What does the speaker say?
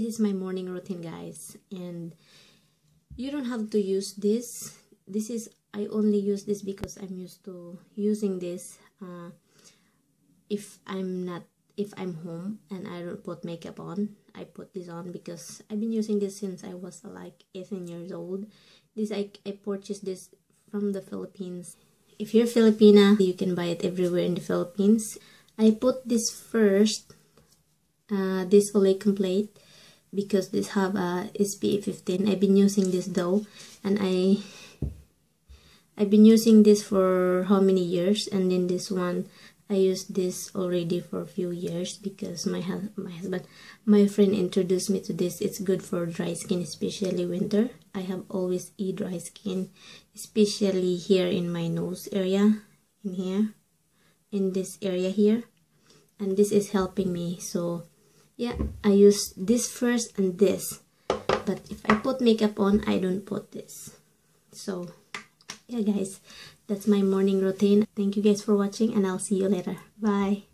is my morning routine, guys, and you don't have to use this. I only use this because I'm used to using this if I'm home and I don't put makeup on. I put this on because I've been using this since I was like 18 years old. I purchased this from the Philippines. If you're Filipina, you can buy it everywhere in the Philippines. I put this first, this Olay Complete, because this have a SPF 15. I've been using this though, and I've been using this for how many years, and then this one I used this already for a few years because my friend introduced me to this. It's good for dry skin, especially winter. I have always dry skin, especially here in my nose area, in this area here, and this is helping me. So yeah, I use this first and this, but if I put makeup on, I don't put this. So yeah, guys, that's my morning routine. Thank you guys for watching, and I'll see you later. Bye.